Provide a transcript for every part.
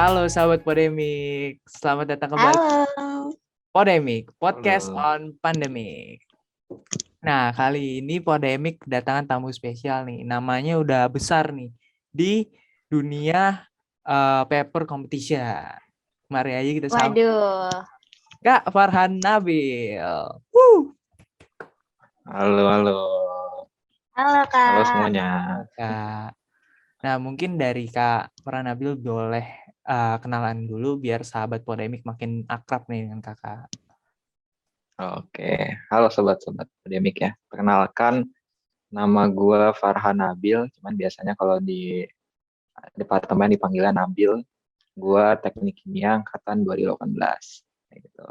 Halo sahabat Podemik, selamat datang kembali Halo. Podemik, podcast Halo. on pandemic. Nah, kali ini Podemik kedatangan tamu spesial nih, namanya udah besar nih di dunia paper competition. Mari aja kita sambut Waduh. Kak Farhan Nabil. Woo! Halo, halo. Halo, Kak. Halo semuanya. Kak. Nah, mungkin dari Kak Farhan Nabil boleh kenalan dulu biar sahabat Podemik makin akrab nih dengan Kakak. Oke, halo sobat-sobat akademik ya. Perkenalkan, nama gue Farhan Nabil, cuman biasanya kalau di departemen dipanggilnya Nabil. Gue teknik kimia angkatan 2018. Kayak gitu.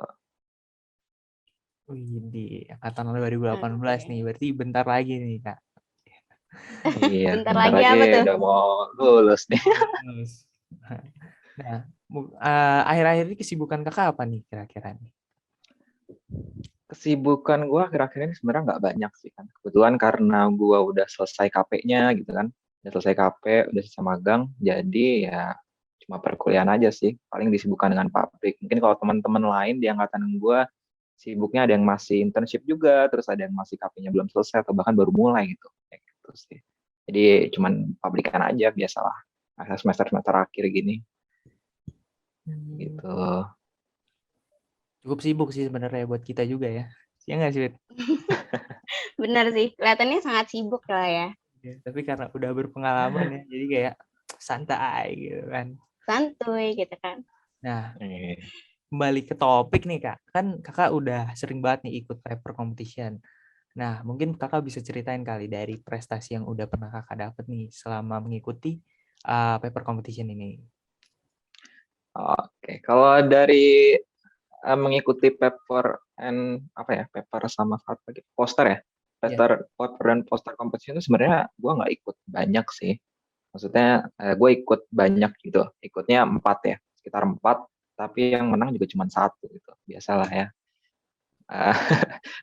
Wih, di angkatan 2018 nih, berarti bentar lagi nih, Kak. Iya, Bentar bentar lagi apa tuh? udah mau lulus nih. Nah, akhir-akhir ini kesibukan Kakak apa nih kira-kira nih? Kesibukan gue akhir-akhir ini sebenarnya nggak banyak sih kan. Kebetulan karena gue udah selesai KP-nya gitu kan. Udah selesai KP, udah selesai magang. Jadi ya cuma perkuliahan aja sih. Paling disibukkan dengan pabrik. Mungkin kalau teman-teman lain di angkatan gue sibuknya ada yang masih internship juga. Terus ada yang masih KP-nya belum selesai atau bahkan baru mulai gitu. Kayak gitu sih. Jadi cuman pabrikan aja biasalah. Semester-semester akhir gini. Gitu. Cukup sibuk sih sebenarnya buat kita juga ya. Ya nggak sih, Wit? Benar sih, kelihatannya sangat sibuk lah ya. Ya, tapi karena udah berpengalaman ya, jadi kayak santai gitu kan. Santuy gitu kan. Nah, Eh, kembali ke topik nih, Kak. Kan Kakak udah sering banget nih ikut paper competition. Nah, mungkin Kakak bisa ceritain kali dari prestasi yang udah pernah Kakak dapet nih selama mengikuti paper competition ini. Oke, kalau dari mengikuti paper paper sama apa gitu, poster ya, Iya. paper dan poster competition itu sebenarnya gue nggak ikut banyak sih. Maksudnya gue ikut banyak gitu, ikutnya 4 ya, sekitar 4, tapi yang menang juga cuma 1 gitu, biasalah ya. Eh,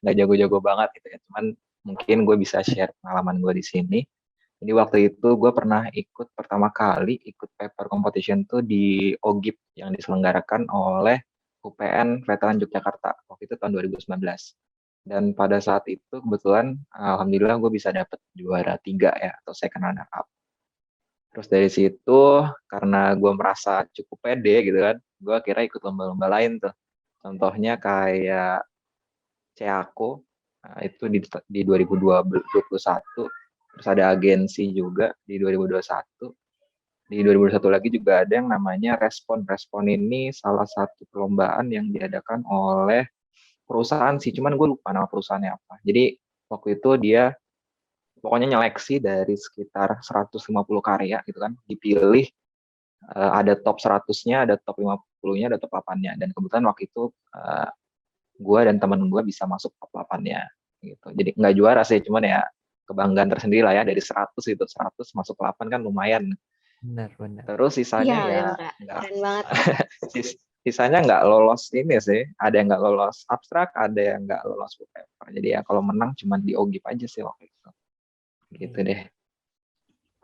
nggak jago-jago banget gitu ya, cuman mungkin gue bisa share pengalaman gue di sini. Jadi waktu itu gue pernah ikut pertama kali ikut paper competition tuh di OGIP yang diselenggarakan oleh UPN Veteran Yogyakarta. Waktu itu tahun 2019. Dan pada saat itu kebetulan alhamdulillah gue bisa dapet juara 3 ya atau second runner up. Terus dari situ karena gue merasa cukup pede gitu kan, gue kira ikut lomba-lomba lain tuh. Contohnya kayak Ceako, itu di 2021. Terus ada agensi juga di 2021. Di 2021 lagi juga ada yang namanya Respon. Respon ini salah satu perlombaan yang diadakan oleh perusahaan sih, cuman gue lupa nama perusahaannya apa. Jadi waktu itu dia pokoknya nyeleksi dari sekitar 150 karya gitu kan, dipilih ada top 100-nya, ada top 50-nya, ada top 8-nya. Dan kebetulan waktu itu gue dan temen gue bisa masuk top 8-nya gitu. Jadi nggak juara sih, cuman ya kebanggaan tersendiri lah ya, dari 100 itu 100 masuk 8 kan lumayan. Benar. Terus sisanya Iya, ya Kak. nggak Keren banget. sisanya nggak lolos ini sih, ada yang nggak lolos abstrak, ada yang nggak lolos paper. Jadi ya kalau menang cuma di OGIP aja sih waktu itu. Gitu deh.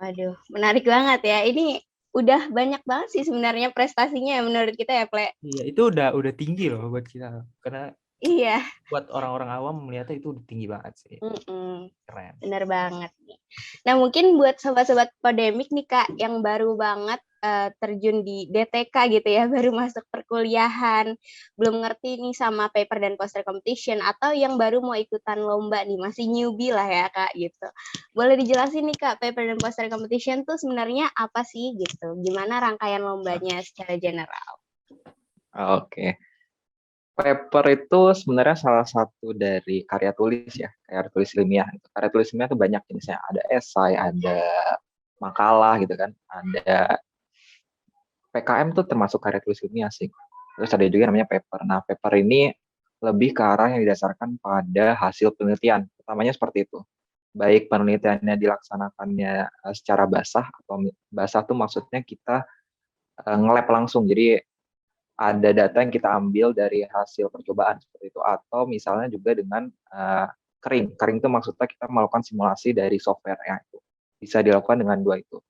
Waduh, menarik banget ya. Ini udah banyak banget sih sebenarnya prestasinya menurut kita ya, Ple. Iya, itu udah tinggi loh buat kita. Karena Iya. buat orang-orang awam melihatnya itu udah tinggi banget sih. Keren. Bener banget nih. Nah, mungkin buat sobat-sobat Podemik nih, Kak, yang baru banget terjun di DTK gitu ya, baru masuk perkuliahan, belum ngerti nih sama paper dan poster competition, atau yang baru mau ikutan lomba nih, masih newbie lah ya, Kak, gitu. Boleh dijelasin nih, Kak, paper dan poster competition tuh sebenarnya apa sih gitu? Gimana rangkaian lombanya secara general? Oke. Paper itu sebenarnya salah satu dari karya tulis ya, karya tulis ilmiah. Karya tulis ilmiah itu banyak jenisnya. Ada esai, ada makalah gitu kan, ada PKM tuh termasuk karya tulis ilmiah sih. Terus ada juga namanya paper. Nah, paper ini lebih ke arah yang didasarkan pada hasil penelitian. Utamanya seperti itu. Baik penelitiannya dilaksanakannya secara basah, atau basah tuh maksudnya kita nge-lab langsung. Jadi ada data yang kita ambil dari hasil percobaan seperti itu. Atau misalnya juga dengan kering. Kering itu maksudnya kita melakukan simulasi dari software ya. Itu bisa dilakukan dengan dua itu.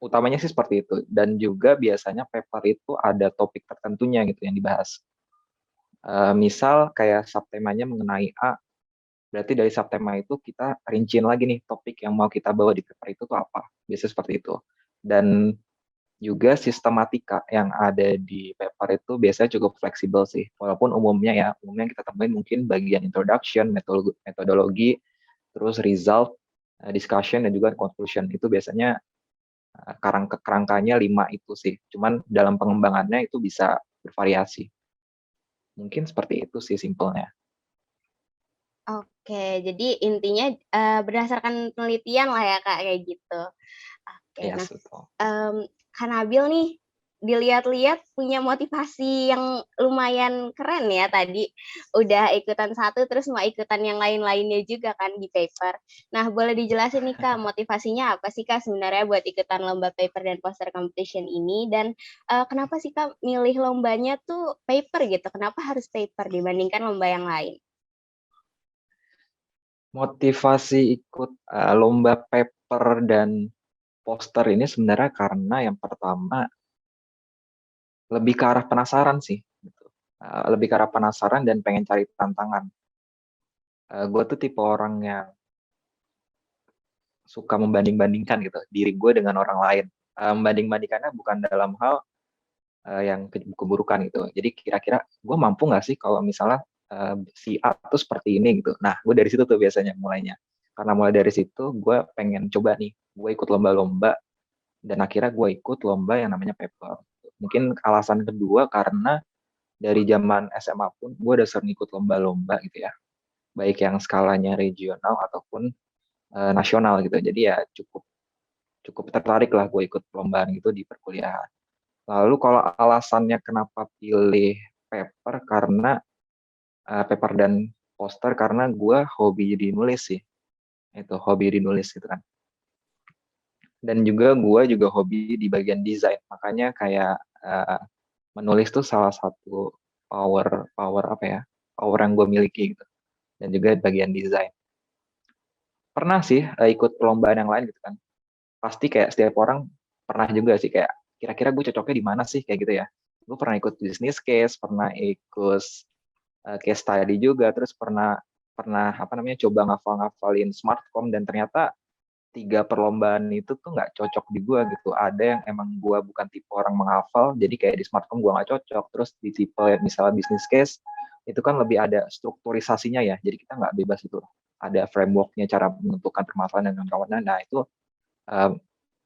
utamanya sih seperti itu. Dan juga biasanya paper itu ada topik tertentunya gitu yang dibahas. Misal kayak subtemanya mengenai A, berarti dari subtema itu kita rinciin lagi nih topik yang mau kita bawa di paper itu tuh apa. Biasanya seperti itu. Dan juga sistematika yang ada di paper itu biasanya cukup fleksibel sih. Walaupun umumnya kita temuin mungkin bagian introduction, metodologi, terus result, discussion, dan juga conclusion. Itu biasanya kerangkanya 5 itu sih. Cuman dalam pengembangannya itu bisa bervariasi. Mungkin seperti itu sih simpelnya. Oke, jadi intinya, berdasarkan penelitian lah ya, Kak, kayak gitu. Oke, Iya, nah, betul. Kak Nabil nih, dilihat-lihat punya motivasi yang lumayan keren ya tadi, udah ikutan satu terus mau ikutan yang lain-lainnya juga kan di paper. Nah, boleh dijelasin nih, Kak, motivasinya apa sih, Kak, sebenarnya buat ikutan lomba paper dan poster competition ini? Dan, kenapa sih, Kak, milih lombanya tuh paper gitu? Kenapa harus paper dibandingkan lomba yang lain? Motivasi ikut lomba paper dan poster ini sebenarnya karena yang pertama lebih ke arah penasaran sih, gitu. Lebih ke arah penasaran dan pengen cari tantangan. Gue tuh tipe orang yang suka membanding-bandingkan gitu, diri gue dengan orang lain. Membanding-bandingkannya bukan dalam hal yang keburukan gitu. Jadi kira-kira gue mampu nggak sih kalau misalnya si A tuh seperti ini gitu. Nah, gue dari situ tuh biasanya mulainya. Karena mulai dari situ gue pengen coba nih, gue ikut lomba-lomba dan akhirnya gue ikut lomba yang namanya paper. Mungkin alasan kedua karena dari zaman SMA pun gue udah sering ikut lomba-lomba gitu ya, baik yang skalanya regional ataupun nasional gitu. Jadi ya cukup cukup tertarik lah gue ikut perlombaan gitu di perkuliahan. Lalu kalau alasannya kenapa pilih paper karena paper dan poster karena gue hobi jadi nulis sih. Itu hobi jadi nulis gitu kan. Dan juga gue juga hobi di bagian desain. Makanya kayak menulis tuh salah satu power power apa ya? Power yang gue miliki gitu. Dan juga bagian desain. Pernah sih ikut perlombaan yang lain gitu kan. Pasti kayak setiap orang pernah juga sih kayak kira-kira gue cocoknya di mana sih kayak gitu ya. Gue pernah ikut business case, pernah ikut case study juga, terus pernah pernah apa namanya coba ngafalin smartcom dan ternyata 3 perlombaan itu tuh nggak cocok di gue gitu. Ada yang emang gue bukan tipe orang menghafal, jadi kayak di smartcom gue nggak cocok. Terus di tipe misalnya business case itu kan lebih ada strukturisasinya ya, jadi kita nggak bebas itu. Ada frameworknya cara menentukan permasalahan dan kawan-kawannya. Nah itu uh,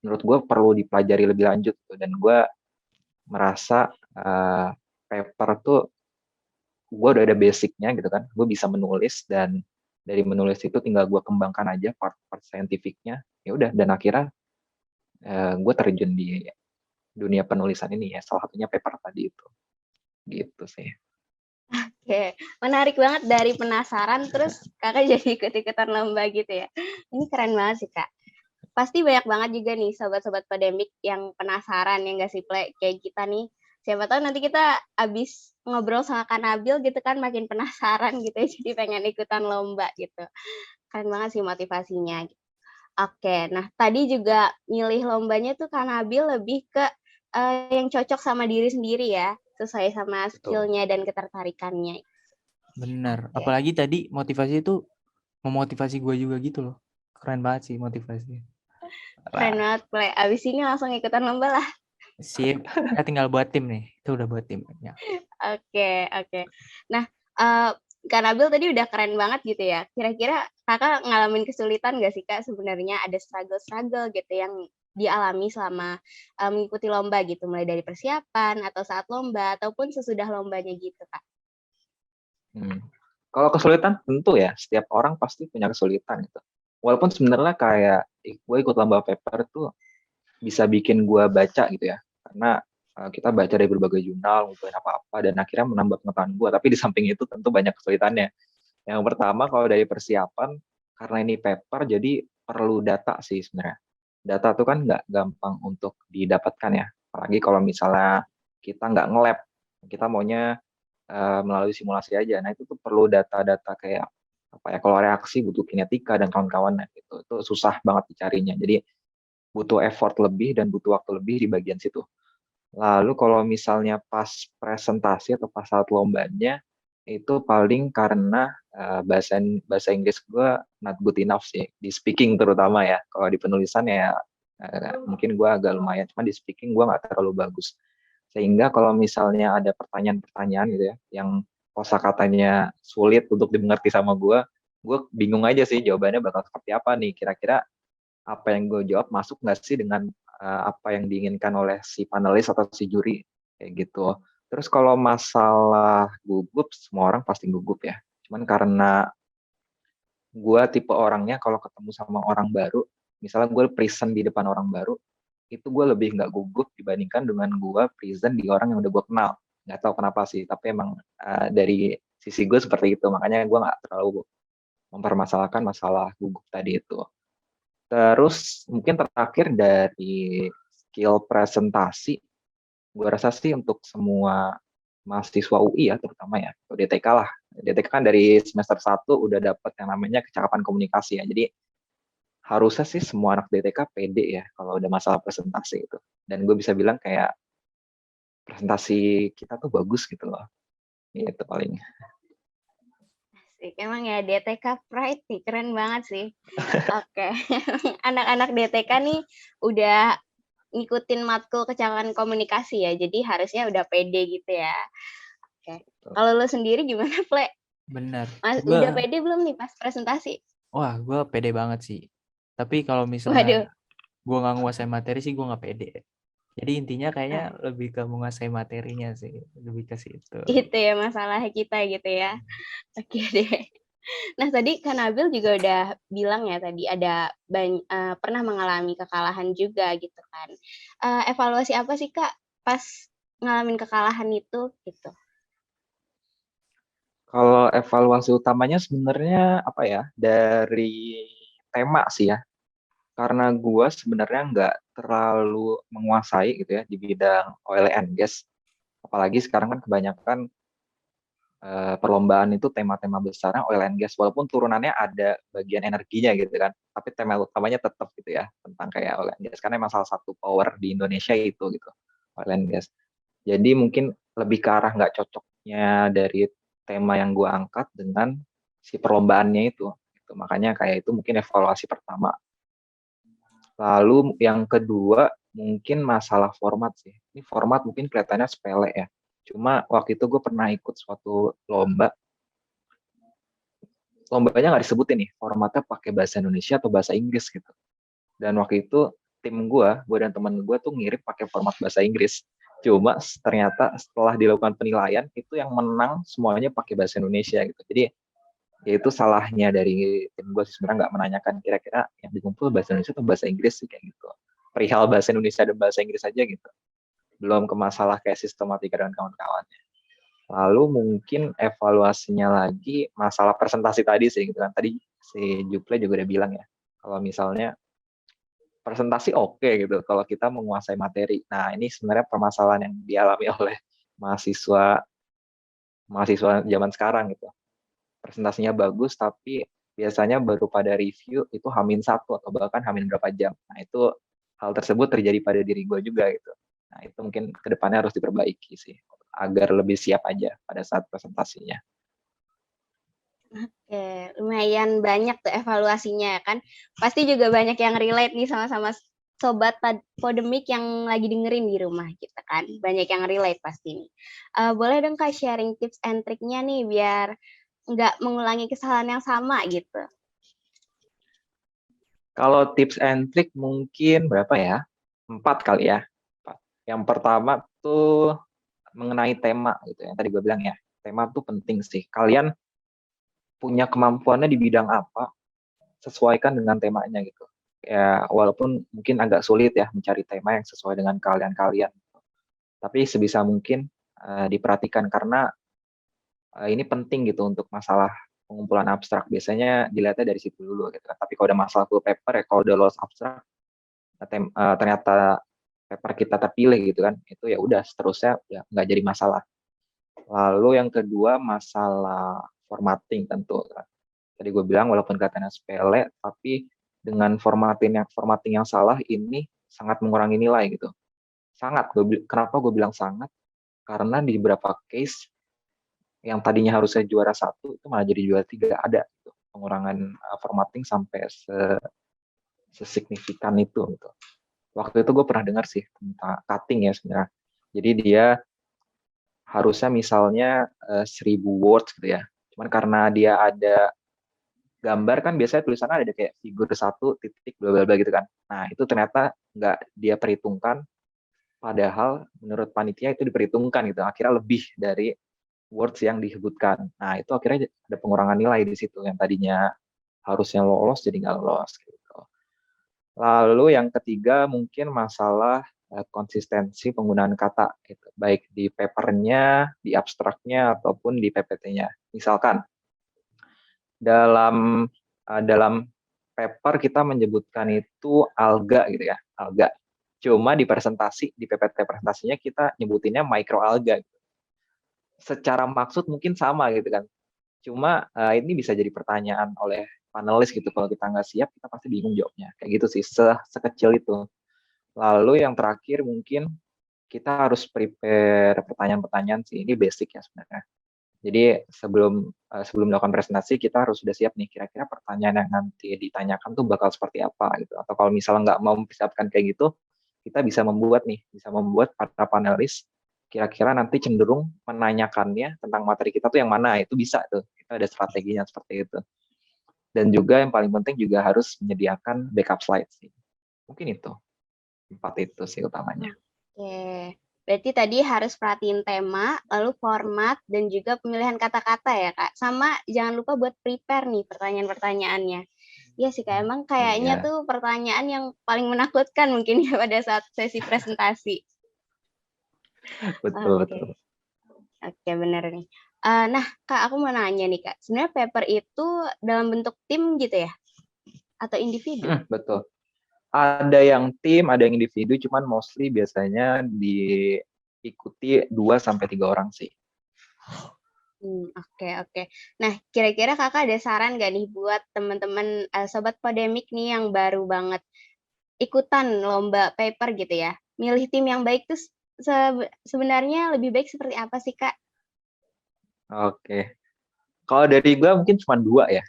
menurut gue perlu dipelajari lebih lanjut gitu. Dan gue merasa paper tuh gue udah ada basicnya gitu kan, gue bisa menulis dan dari menulis itu tinggal gue kembangkan aja part-part saintifiknya ya udah. Dan akhirnya gue terjun di dunia penulisan ini ya, salah satunya paper tadi itu gitu sih. Oke, menarik banget dari penasaran terus Kakak jadi ikut-ikutan lomba gitu ya. Ini keren banget sih, Kak. Pasti banyak banget juga nih sobat-sobat Podemik yang penasaran ya nggak sih, Ple? Kayak kita nih. Siapa tahu nanti kita abis ngobrol sama Kak Nabil gitu kan makin penasaran gitu ya, jadi pengen ikutan lomba gitu. Keren banget sih motivasinya. Oke, nah tadi juga milih lombanya tuh Kak Nabil lebih ke yang cocok sama diri sendiri ya, sesuai sama Betul. skill-nya dan ketertarikannya. Bener. Oke. Apalagi tadi motivasi itu memotivasi gue juga gitu loh. Keren banget sih motivasinya. Keren Lah, banget, Ple. Abis ini langsung ikutan lomba lah. sip. Kita tinggal buat tim nih. Itu udah buat tim. Ya. Oke, oke. Nah, Kak Nabil tadi udah keren banget gitu ya. Kira-kira Kakak ngalamin kesulitan nggak sih, Kak, sebenarnya ada struggle-struggle gitu yang dialami selama, mengikuti lomba gitu, mulai dari persiapan atau saat lomba ataupun sesudah lombanya gitu, Kak? Kalau kesulitan tentu ya setiap orang pasti punya kesulitan gitu. Walaupun sebenarnya kayak gue ikut lomba paper tuh bisa bikin gue baca gitu ya, karena kita baca dari berbagai jurnal, ngumpulin apa-apa, dan akhirnya menambah pengetahuan gue. Tapi di samping itu tentu banyak kesulitannya. Yang pertama kalau dari persiapan, karena ini paper, jadi perlu data sih sebenarnya. Data tuh kan nggak gampang untuk didapatkan ya. Apalagi kalau misalnya kita nggak nge-lab, kita maunya melalui simulasi aja. Nah itu tuh perlu data-data kayak apa ya? Kalau reaksi butuh kinetika dan kawan-kawannya gitu. Itu susah banget dicarinya. Jadi butuh effort lebih dan butuh waktu lebih di bagian situ. Lalu kalau misalnya pas presentasi atau pas saat lombanya, itu paling karena bahasa Inggris gue not good enough sih, di speaking terutama ya. Kalau di penulisan ya mungkin gue agak lumayan, cuma di speaking gue nggak terlalu bagus. Sehingga kalau misalnya ada pertanyaan-pertanyaan gitu ya, yang kosakatanya sulit untuk dimengerti sama gue bingung aja sih jawabannya bakal seperti apa nih. Kira-kira apa yang gue jawab masuk nggak sih dengan apa yang diinginkan oleh si panelis atau si juri kayak gitu. Terus kalau masalah gugup, semua orang pasti gugup ya. Cuman karena gue tipe orangnya kalau ketemu sama orang baru, misalnya gue present di depan orang baru, itu gue lebih nggak gugup dibandingkan dengan gue present di orang yang udah gue kenal. Nggak tahu kenapa sih, tapi emang dari sisi gue seperti itu. Makanya gue nggak terlalu mempermasalahkan masalah gugup tadi itu. Terus mungkin terakhir dari skill presentasi, gue rasa sih untuk semua mahasiswa UI ya terutama ya, atau DTK lah. DTK kan dari semester 1 udah dapat yang namanya kecakapan komunikasi ya. Jadi harusnya sih semua anak DTK pede ya kalau udah masalah presentasi itu. Dan gue bisa bilang kayak presentasi kita tuh bagus gitu loh. Itu paling. Asik, emang ya DTK Pride nih, keren banget sih. Oke, anak-anak DTK nih udah ngikutin matkul kecakapan komunikasi ya, jadi harusnya udah pede gitu ya. Oke, kalau lo sendiri gimana, Ple? Bener. Udah pede belum nih pas presentasi? Wah, gue pede banget sih. Tapi kalau Waduh, misalnya gue nggak nguasai materi sih, gue nggak pede. Jadi intinya kayaknya lebih ke menguasai materinya sih, lebih ke situ. itu ya masalah kita gitu ya. Oke deh. Nah, tadi Kak Nabil juga udah bilang ya tadi ada pernah mengalami kekalahan juga gitu kan. Evaluasi apa sih Kak pas ngalamin kekalahan itu gitu? Kalau evaluasi utamanya sebenarnya apa ya, dari tema sih ya. Karena gue sebenarnya nggak terlalu menguasai gitu ya di bidang oil and gas. Apalagi sekarang kan kebanyakan perlombaan itu tema-tema besarnya oil and gas. Walaupun turunannya ada bagian energinya gitu kan. Tapi tema utamanya tetap gitu ya tentang kayak oil and gas. Karena emang salah satu power di Indonesia itu gitu, oil and gas. Jadi mungkin lebih ke arah nggak cocoknya dari tema yang gue angkat dengan si perlombaannya itu. Gitu. Makanya kayak itu mungkin evaluasi pertama. Lalu yang kedua mungkin masalah format sih. Ini format mungkin kelihatannya sepele ya. Cuma waktu itu gue pernah ikut suatu lomba. Lombanya nggak disebutin nih formatnya pakai bahasa Indonesia atau bahasa Inggris gitu. Dan waktu itu tim gue dan teman gue tuh ngirim pakai format bahasa Inggris. Cuma ternyata setelah dilakukan penilaian itu yang menang semuanya pakai bahasa Indonesia gitu. Jadi ya itu salahnya dari tim gue sih, sebenarnya nggak menanyakan kira-kira yang dikumpul bahasa Indonesia atau bahasa Inggris sih kayak gitu. Perihal bahasa Indonesia dan bahasa Inggris aja gitu. Belum ke masalah kayak sistematika dan kawan-kawannya. Lalu mungkin evaluasinya lagi masalah presentasi tadi sih gitu kan. Tadi si Juple juga udah bilang ya. Kalau misalnya presentasi oke gitu kalau kita menguasai materi. Nah, ini sebenarnya permasalahan yang dialami oleh mahasiswa mahasiswa zaman sekarang gitu. Presentasinya bagus tapi biasanya baru pada review itu H-1 atau bahkan H- berapa jam. Nah, itu hal tersebut terjadi pada diri gue juga gitu. Nah, itu mungkin kedepannya harus diperbaiki sih agar lebih siap aja pada saat presentasinya. Oke, lumayan banyak tuh evaluasinya ya kan. Pasti juga banyak yang relate nih sama-sama sobat Podemik yang lagi dengerin di rumah kita kan. Banyak yang relate pasti nih. Boleh dong Kak sharing tips and triknya nih biar nggak mengulangi kesalahan yang sama gitu. Kalau tips and trick mungkin berapa ya? 4 kali ya. 4. Yang pertama tuh mengenai tema gitu ya. Tadi gue bilang ya, tema tuh penting sih. Kalian punya kemampuannya di bidang apa, sesuaikan dengan temanya gitu. Ya, walaupun mungkin agak sulit ya mencari tema yang sesuai dengan kalian-kalian. Tapi sebisa mungkin diperhatikan karena ini penting gitu untuk masalah pengumpulan abstrak. Biasanya dilihatnya dari situ dulu gitu. Tapi kalau udah masalah full paper ya, kalau udah lolos abstrak, ternyata paper kita terpilih gitu kan, itu ya udah seterusnya ya nggak jadi masalah. Lalu yang kedua masalah formatting tentu kan. Tadi gue bilang walaupun katanya sepele, tapi dengan formatting yang salah ini sangat mengurangi nilai gitu. Sangat. Kenapa gue bilang sangat? Karena di beberapa case yang tadinya harusnya juara 1 itu malah jadi juara 3 ada gitu. Pengurangan formatting sampai sesignifikan itu gitu. Waktu itu gue pernah dengar sih tentang cutting ya sebenarnya. Jadi dia harusnya misalnya 1000 words gitu ya. Cuman karena dia ada gambar kan biasanya tulisannya ada kayak figur 1 titik bla bla bla gitu kan. Nah, itu ternyata nggak dia perhitungkan, padahal menurut panitia itu diperhitungkan gitu. Akhirnya lebih dari words yang disebutkan. Nah, itu akhirnya ada pengurangan nilai di situ yang tadinya harusnya lolos jadi nggak lolos gitu. Lalu yang ketiga mungkin masalah konsistensi penggunaan kata gitu, baik di papernya, di abstraknya ataupun di PPT-nya. Misalkan dalam dalam paper kita menyebutkan itu alga gitu ya, alga. Cuma di presentasi, di PPT presentasinya kita nyebutinnya microalga. Secara maksud mungkin sama gitu kan. Cuma ini bisa jadi pertanyaan oleh panelis gitu, kalau kita nggak siap kita pasti bingung jawabnya. Kayak gitu sih, sekecil itu. Lalu yang terakhir mungkin kita harus prepare pertanyaan-pertanyaan sih, ini basic ya sebenarnya. Jadi sebelum melakukan presentasi kita harus sudah siap nih, kira-kira pertanyaan yang nanti ditanyakan tuh bakal seperti apa gitu. Atau kalau misalnya nggak mau mempersiapkan kayak gitu, kita bisa membuat para panelis kira-kira nanti cenderung menanyakannya tentang materi kita tuh yang mana, itu bisa tuh. Kita ada strateginya seperti itu. Dan juga yang paling penting juga harus menyediakan backup slide sih. Mungkin itu, 4 itu sih utamanya. Oke. Berarti tadi harus perhatiin tema, lalu format, dan juga pemilihan kata-kata ya, Kak. Sama jangan lupa buat prepare nih pertanyaan-pertanyaannya. Iya sih, Kak. Emang kayaknya Iya, tuh pertanyaan yang paling menakutkan mungkin ya pada saat sesi presentasi. betul Oke. betul. Oke, bener nih. Nah, Kak, aku mau nanya nih, Kak. Sebenarnya paper itu dalam bentuk tim gitu ya? Atau individu? Betul. Ada yang tim, ada yang individu, cuman mostly biasanya diikuti 2 sampai 3 orang sih. Oke, oke. Nah, kira-kira Kakak ada saran nggak nih buat teman-teman, sobat Podemik nih yang baru banget ikutan lomba paper gitu ya? Milih tim yang baik tuh sebenarnya lebih baik seperti apa sih, Kak? Oke. Kalau dari gue mungkin cuma 2 ya.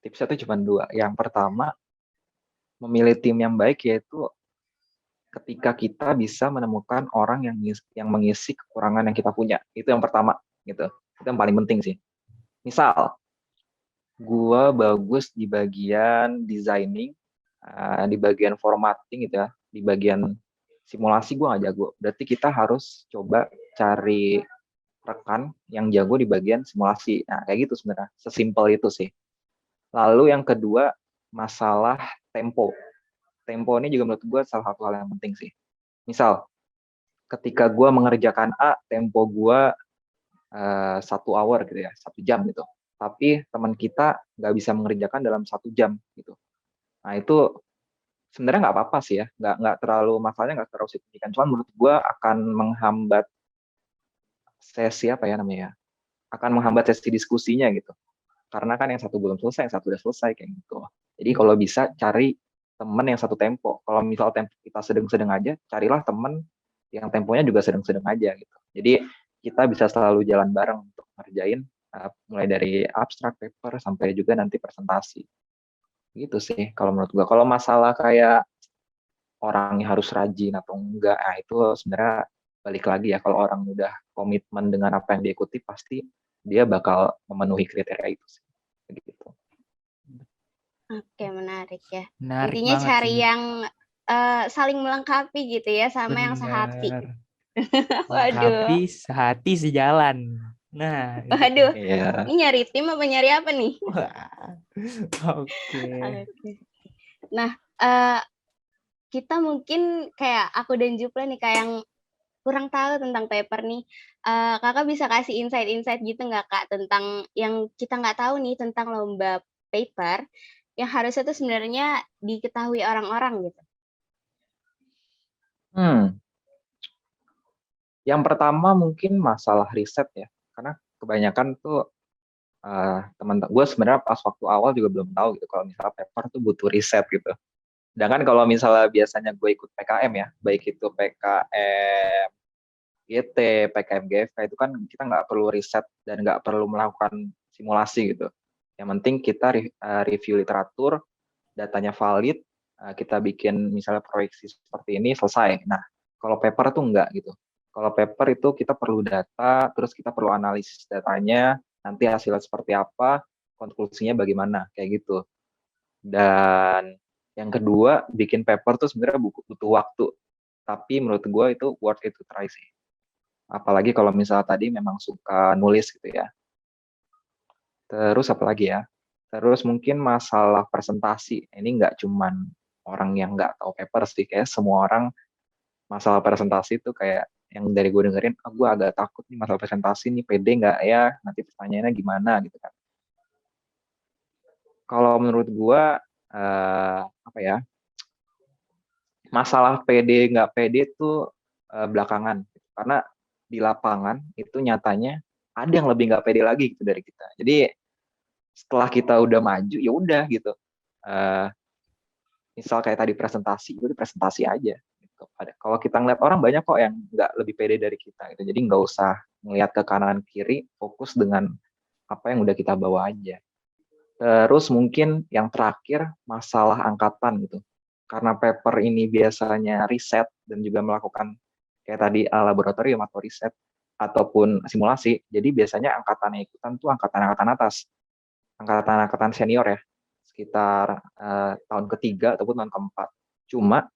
Tipsnya tuh cuma 2. Yang pertama, memilih tim yang baik yaitu ketika kita bisa menemukan orang yang mengisi kekurangan yang kita punya. Itu yang pertama gitu. Itu yang paling penting sih. Misal, gue bagus di bagian designing, di bagian formatting gitu ya, di bagian simulasi gue nggak jago. Berarti kita harus coba cari rekan yang jago di bagian simulasi. Nah, kayak gitu sebenarnya. Sesimpel itu sih. Lalu yang kedua, masalah tempo. Tempo ini juga menurut gue salah satu hal yang penting sih. Misal, ketika gue mengerjakan A, tempo gue 1 hour gitu ya, 1 jam gitu. Tapi teman kita nggak bisa mengerjakan dalam 1 jam gitu. Nah itu sebenarnya nggak apa-apa sih ya, nggak terlalu masalahnya nggak terlalu signifikan. Cuman menurut gue akan menghambat sesi apa ya namanya, akan menghambat sesi diskusinya gitu. Karena kan yang satu belum selesai, yang satu udah selesai kayak gitu. Jadi kalau bisa cari temen yang satu tempo. Kalau misal tempo kita sedang-sedang aja, carilah temen yang temponya juga sedang-sedang aja gitu. Jadi kita bisa selalu jalan bareng untuk ngerjain mulai dari abstrak paper sampai juga nanti presentasi. Gitu sih kalau menurut gua. Kalau masalah kayak orangnya harus rajin atau enggak, nah itu sebenarnya balik lagi ya, kalau orang udah komitmen dengan apa yang diikuti pasti dia bakal memenuhi kriteria itu sih. Gitu. Oke, menarik ya. Menarik Intinya banget cari sih. yang, saling melengkapi gitu ya, sama yang sehati. Bener. Waduh, Melengkapi sehati sejalan. Nah, itu tuh. waduh. Iya. Ini nyari tim apa nyari apa nih? Wah, oke. Oke. Nah, eee, kita mungkin kayak aku dan Juple nih, Kak, yang kurang tahu tentang paper nih. Kakak bisa kasih insight-insight gitu nggak, Kak, tentang yang kita nggak tahu nih tentang lomba paper, yang harusnya tuh sebenarnya diketahui orang-orang gitu? Hmm. Yang pertama mungkin masalah riset ya, karena kebanyakan tuh teman gue sebenarnya pas waktu awal juga belum tahu gitu kalau misalnya paper tuh butuh riset gitu. Sedangkan kalau misalnya biasanya gue ikut PKM ya, baik itu PKM GT, PKM GFK itu kan kita nggak perlu riset dan nggak perlu melakukan simulasi gitu. Yang penting kita review literatur, datanya valid, kita bikin misalnya proyeksi seperti ini selesai. Nah, kalau paper tuh enggak gitu. Kalau paper itu kita perlu data, terus kita perlu analisis datanya, nanti hasilnya seperti apa, konklusinya bagaimana, kayak gitu. Dan yang kedua, bikin paper tuh sebenarnya butuh waktu. Tapi menurut gue itu worth it to try sih. Apalagi kalau misalnya tadi memang suka nulis gitu ya. Terus apa lagi ya? Terus mungkin masalah presentasi. Ini nggak cuman orang yang nggak tahu paper sih, kayak semua orang masalah presentasi itu kayak yang dari gue dengerin, gue agak takut nih masalah presentasi nih, pede nggak ya? Nanti pertanyaannya gimana gitu kan. Kalau menurut gue, apa ya, masalah pede nggak pede itu belakangan. Karena di lapangan itu nyatanya ada yang lebih nggak pede lagi gitu dari kita. Jadi setelah kita udah maju ya udah gitu. Eh, Misal kayak tadi presentasi, itu presentasi aja. Gitu. Kalau kita ngeliat orang banyak kok yang nggak lebih pede dari kita gitu. Jadi nggak usah ngeliat ke kanan kiri, fokus dengan apa yang udah kita bawa aja. Terus mungkin yang terakhir masalah angkatan gitu. Karena paper ini biasanya riset dan juga melakukan kayak tadi laboratorium atau riset ataupun simulasi. Jadi biasanya angkatan yang ikutan tuh angkatan-angkatan atas, angkatan-angkatan senior ya, sekitar tahun ketiga ataupun tahun keempat. Cuma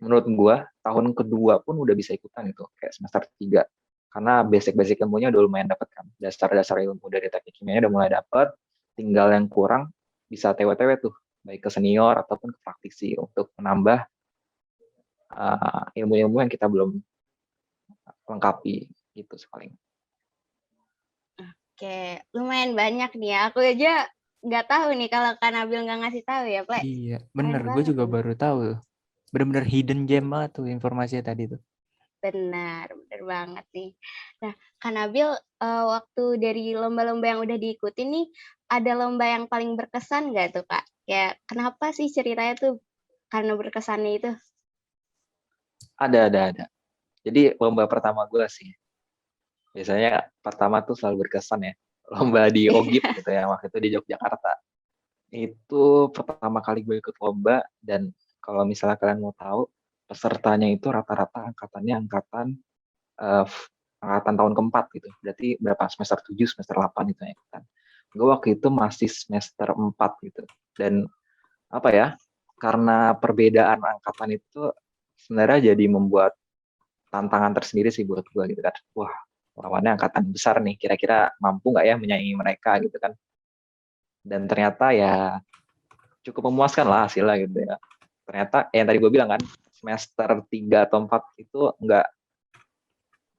menurut gua tahun kedua pun udah bisa ikutan itu kayak semester 3 karena basic-basic ilmunya udah lumayan dapet kan, dasar-dasar ilmu dari teknik kimianya udah mulai dapet, tinggal yang kurang bisa TW-TW tuh baik ke senior ataupun ke praktisi untuk menambah ilmu-ilmu yang kita belum lengkapi gitu paling. Oke, lumayan banyak nih ya. Aku aja nggak tahu nih kalau Kak Nabil nggak ngasih tahu ya, Plek. Iya, Keren bener. Gue banget juga ini. baru tahu tuh. Bener-bener hidden gem banget tuh informasinya tadi tuh. Benar, benar banget nih. Nah, Kak Nabil, waktu dari lomba-lomba yang udah diikuti nih, ada lomba yang paling berkesan nggak tuh, Kak? Ya, kenapa sih ceritanya tuh karena berkesannya itu? Ada. Jadi lomba pertama gue sih, biasanya pertama tuh selalu berkesan ya, lomba di OGIP gitu ya, waktu itu di Yogyakarta. Itu pertama kali gue ikut lomba, dan kalau misalnya kalian mau tahu, pesertanya itu rata-rata angkatannya eh, angkatan tahun keempat gitu. Berarti berapa? Semester 7, semester 8 itu ya kan. Gue waktu itu masih semester 4 gitu. Dan apa ya? Karena perbedaan angkatan itu sebenarnya jadi membuat tantangan tersendiri sih buat gue gitu kan. Wah, lawannya angkatan besar nih. Kira-kira mampu nggak ya menyaingi mereka gitu kan. Dan ternyata ya cukup memuaskan lah hasilnya gitu ya. Ternyata yang tadi gue bilang kan, semester 3 atau 4 itu nggak,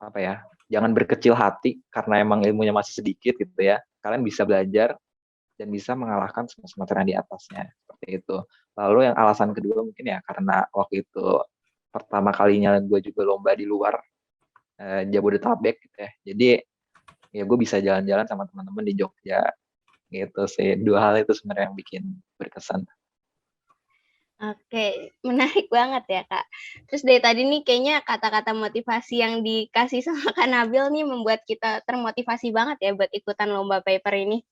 apa ya, jangan berkecil hati karena emang ilmunya masih sedikit gitu ya. Kalian bisa belajar dan bisa mengalahkan semester yang di atasnya seperti itu. Lalu yang alasan kedua mungkin ya karena waktu itu pertama kalinya gue juga lomba di luar Jabodetabek gitu ya. Jadi ya gue bisa jalan-jalan sama teman-teman di Jogja gitu sih. Dua hal itu sebenarnya yang bikin berkesan. Oke, menarik banget ya, Kak. Terus dari tadi nih kayaknya kata-kata motivasi yang dikasih sama Kak Nabil nih membuat kita termotivasi banget ya buat ikutan lomba paper ini.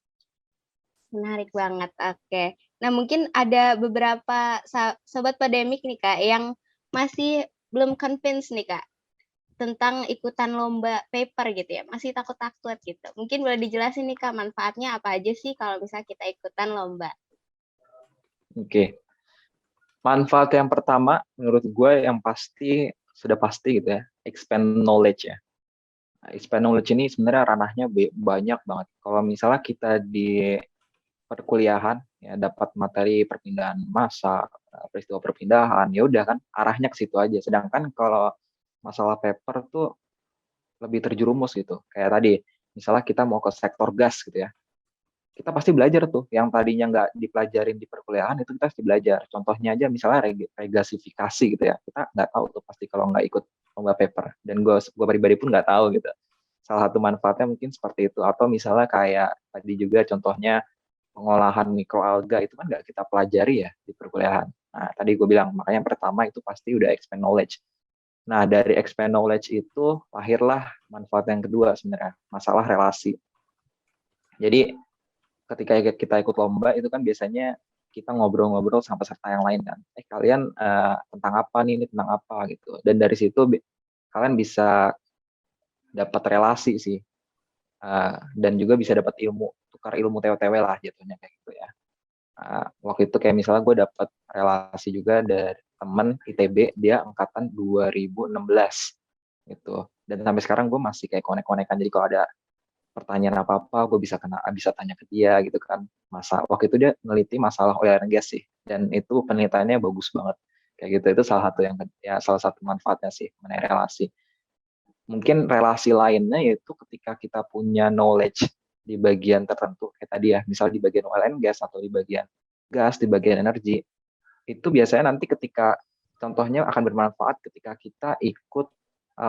Menarik banget, oke. Nah, mungkin ada beberapa sobat pandemik nih, Kak, yang masih belum convince nih, Kak, tentang ikutan lomba paper gitu ya, masih takut-takut gitu. Mungkin boleh dijelasin nih, Kak, manfaatnya apa aja sih kalau misalnya kita ikutan lomba? Oke. Manfaat yang pertama menurut gue yang pasti, sudah pasti gitu ya, expand knowledge ya. Nah, expand knowledge ini sebenarnya ranahnya banyak banget. Kalau misalnya kita di perkuliahan ya dapat materi perpindahan massa, peristiwa perpindahan, ya udah kan arahnya ke situ aja. Sedangkan kalau masalah paper tuh lebih terjerumus gitu. Kayak tadi, misalnya kita mau ke sektor gas gitu ya, kita pasti belajar tuh yang tadinya nggak dipelajarin di perkuliahan itu kita pasti belajar. Contohnya aja misalnya regasifikasi gitu ya, kita nggak tahu tuh pasti kalau nggak ikut lomba paper. Dan gue pribadi pun nggak tahu gitu. salah satu manfaatnya mungkin seperti itu. Atau misalnya kayak tadi juga contohnya pengolahan mikroalga itu kan nggak kita pelajari ya di perkuliahan. Nah, tadi gue bilang, makanya yang pertama itu pasti udah expand knowledge. Nah, dari expand knowledge itu lahirlah manfaat yang kedua sebenarnya, masalah relasi. Jadi ketika kita ikut lomba itu kan biasanya kita ngobrol-ngobrol sama peserta yang lain kan. Kalian tentang apa nih, ini tentang apa gitu. Dan dari situ kalian bisa dapat relasi sih. Dan juga bisa dapat ilmu, tukar ilmu TW-TW lah jatuhnya kayak gitu ya. Waktu itu kayak misalnya gue dapat relasi juga dari temen ITB, dia angkatan 2016 gitu. Dan sampai sekarang gue masih kayak konek-konekan. Jadi kalau ada pertanyaan apa-apa, gue bisa tanya ke dia gitu kan. Waktu itu dia neliti masalah oil and gas sih, dan itu penelitiannya bagus banget. Kayak gitu, itu salah satu manfaatnya sih mengenai relasi. Mungkin relasi lainnya yaitu ketika kita punya knowledge di bagian tertentu, kayak tadi ya, misal di bagian oil and gas atau di bagian gas, di bagian energi, itu biasanya nanti ketika, contohnya akan bermanfaat ketika kita ikut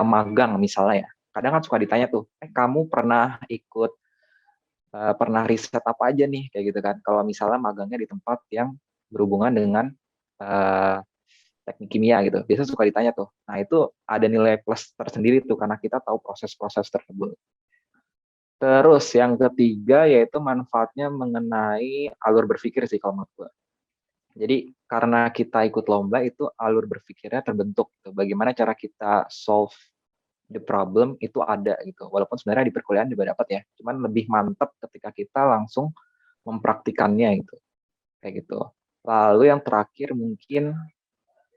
magang misalnya ya. Kadang kan suka ditanya tuh, kamu pernah riset apa aja nih, kayak gitu kan. Kalau misalnya magangnya di tempat yang berhubungan dengan uh, teknik kimia gitu, biasanya suka ditanya tuh. Nah, itu ada nilai plus tersendiri tuh karena kita tahu proses-proses tersebut. Terus yang ketiga yaitu manfaatnya mengenai alur berpikir sih kalau menurut gue. Jadi karena kita ikut lomba itu alur berpikirnya terbentuk gitu. Bagaimana cara kita solve the problem itu ada gitu. Walaupun sebenarnya di perkuliahan juga dapat ya. Cuman lebih mantap ketika kita langsung mempraktikannya gitu. Kayak gitu. Lalu yang terakhir mungkin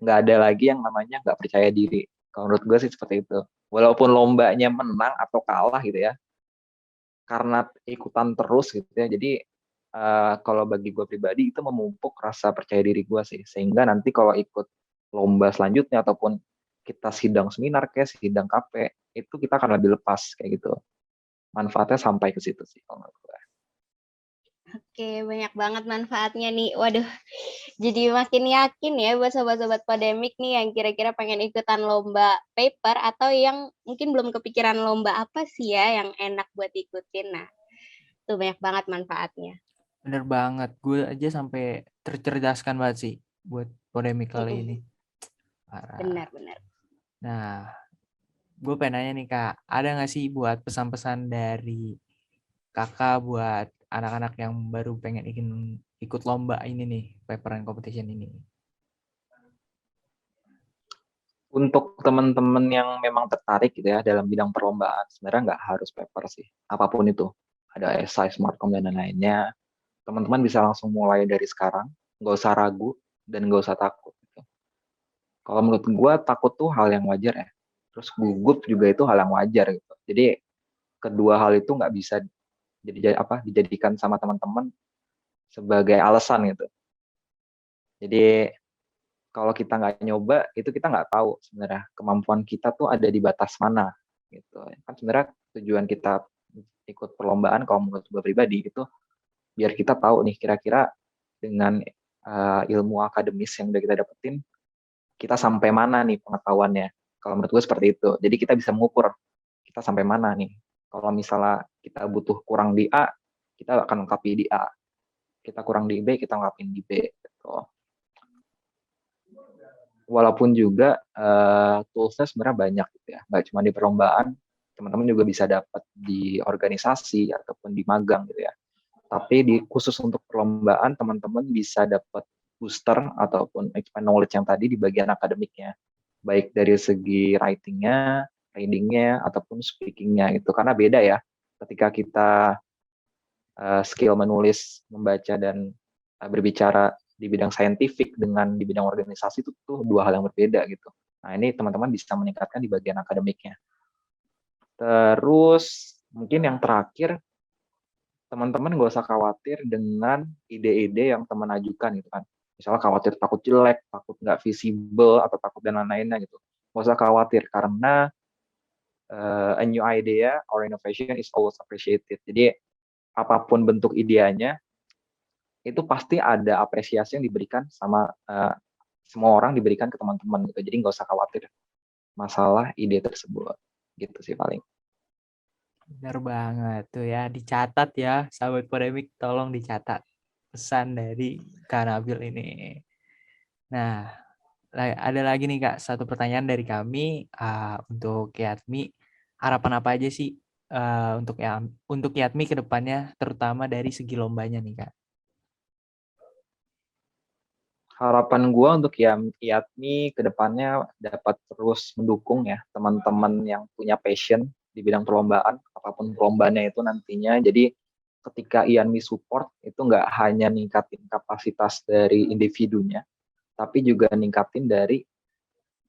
nggak ada lagi yang namanya nggak percaya diri. Kalau menurut gue sih seperti itu. Walaupun lombanya menang atau kalah gitu ya, karena ikutan terus gitu ya. Jadi kalau bagi gue pribadi itu memupuk rasa percaya diri gue sih. Sehingga nanti kalau ikut lomba selanjutnya ataupun kita sidang seminar kayak sidang KP, itu kita akan lebih lepas kayak gitu. Manfaatnya sampai ke situ sih kalau menurut gue. Oke, banyak banget manfaatnya nih. Waduh, jadi makin yakin ya buat sobat-sobat Podemik nih yang kira-kira pengen ikutan lomba paper atau yang mungkin belum kepikiran lomba apa sih ya yang enak buat ikutin. Nah, itu banyak banget manfaatnya. Bener banget. Gue aja sampai tercerdaskan banget sih buat polemik kali ini. Parah. Benar-benar. Nah, gue pengen nanya nih Kak, ada nggak sih buat pesan-pesan dari Kakak buat anak-anak yang baru pengen ikut lomba ini nih, paper and competition ini? Untuk teman-teman yang memang tertarik gitu ya dalam bidang perlombaan, sebenarnya nggak harus paper sih, apapun itu. Ada esai, smartcom, dan lain-lainnya. Teman-teman bisa langsung mulai dari sekarang, nggak usah ragu, dan nggak usah takut. Gitu. Kalau menurut gue, takut tuh hal yang wajar ya. Terus gugup juga itu hal yang wajar gitu. Jadi kedua hal itu nggak bisa dijadikan sama teman-teman sebagai alasan gitu. Jadi kalau kita nggak nyoba, itu kita nggak tahu sebenarnya kemampuan kita tuh ada di batas mana gitu. Kan sebenarnya tujuan kita ikut perlombaan kalau menurut gue pribadi itu biar kita tahu nih kira-kira dengan ilmu akademis yang udah kita dapetin, kita sampai mana nih pengetahuannya. Kalau menurut gue seperti itu. Jadi kita bisa mengukur kita sampai mana nih. Kalau misalnya kita butuh kurang di A, kita akan lengkapi di A. Kita kurang di B, kita lengkapin di B. Gitu. Walaupun juga toolsnya sebenarnya banyak gitu ya. Nggak cuma di perlombaan, teman-teman juga bisa dapat di organisasi ataupun di magang gitu ya. Tapi khusus untuk perlombaan, teman-teman bisa dapat booster ataupun expand knowledge yang tadi di bagian akademiknya. Baik dari segi writing-nya, reading-nya, ataupun speaking-nya. Itu karena beda ya. Ketika kita skill menulis, membaca, dan berbicara di bidang saintifik dengan di bidang organisasi itu tuh dua hal yang berbeda gitu. Nah, ini teman-teman bisa meningkatkan di bagian akademiknya. Terus mungkin yang terakhir, teman-teman nggak usah khawatir dengan ide-ide yang teman ajukan gitu kan. Misalnya khawatir takut jelek, takut nggak visible, atau takut dan lain-lainnya gitu. Nggak usah khawatir karena a new idea or innovation is always appreciated. Jadi apapun bentuk idenya, itu pasti ada apresiasi yang diberikan sama semua orang diberikan ke teman-teman gitu. Jadi nggak usah khawatir masalah ide tersebut gitu sih paling. Benar banget tuh ya, dicatat ya, sahabat Polemik, tolong dicatat pesan dari Kak Nabil ini. Nah, ada lagi nih Kak, satu pertanyaan dari kami untuk Yatmi, harapan apa aja sih untuk Yatmi ke depannya, terutama dari segi lombanya nih Kak? Harapan gue untuk Yatmi ke depannya dapat terus mendukung ya teman-teman yang punya passion di bidang perlombaan, apapun perlombaannya itu nantinya. Jadi ketika Yanmi support itu nggak hanya ningkatin kapasitas dari individunya, tapi juga ningkatin dari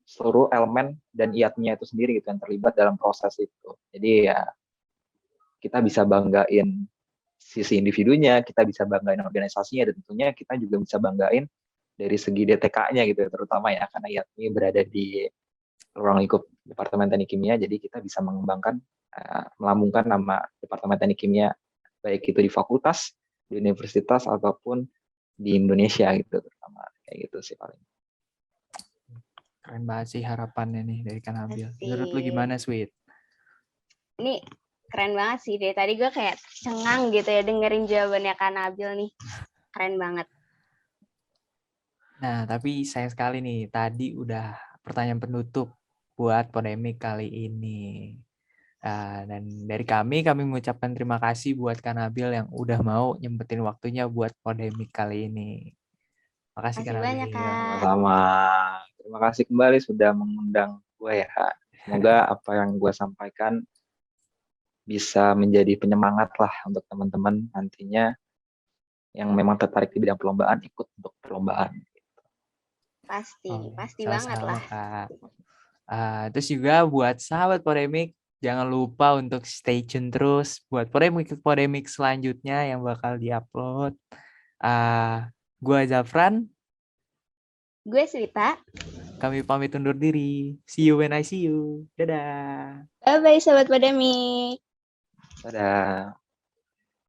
seluruh elemen dan IAT-nya itu sendiri gitu yang terlibat dalam proses itu. Jadi ya kita bisa banggain sisi individunya, kita bisa banggain organisasinya, dan tentunya kita juga bisa banggain dari segi DTK-nya gitu, terutama ya karena IATMI berada di ruang lingkup Departemen Teknik Kimia, jadi kita bisa mengembangkan, melambungkan nama Departemen Teknik Kimia, baik itu di fakultas, di universitas, ataupun di Indonesia gitu, terutama kayak gitu sih paling. Keren banget sih harapannya nih dari Kak Nabil. Asik. Menurut lu gimana, Sweet? Ini keren banget sih. Dari tadi gue kayak cengang gitu ya dengerin jawabannya Kak Nabil nih. Keren banget. Nah, tapi sayang sekali nih, tadi udah pertanyaan penutup buat Polemik kali ini. Dan dari kami mengucapkan terima kasih buat Kak Nabil yang udah mau nyempetin waktunya buat Polemik kali ini. Makasih Kak Makasih banyak, Nabil. Kak. Sama-sama. Terima kasih kembali sudah mengundang gue ya. Semoga apa yang gue sampaikan bisa menjadi penyemangat lah untuk teman-teman nantinya yang memang tertarik di bidang perlombaan, ikut untuk perlombaan. Pasti banget Sama-sama, lah. Kak. Terus juga buat sahabat Polemik, jangan lupa untuk stay tune terus buat Polemik selanjutnya yang bakal diupload. Gue Zafran. Gue Swita. Kami pamit undur diri. See you when I see you. Dadah. Bye-bye, Sobat Polemik. Dadah.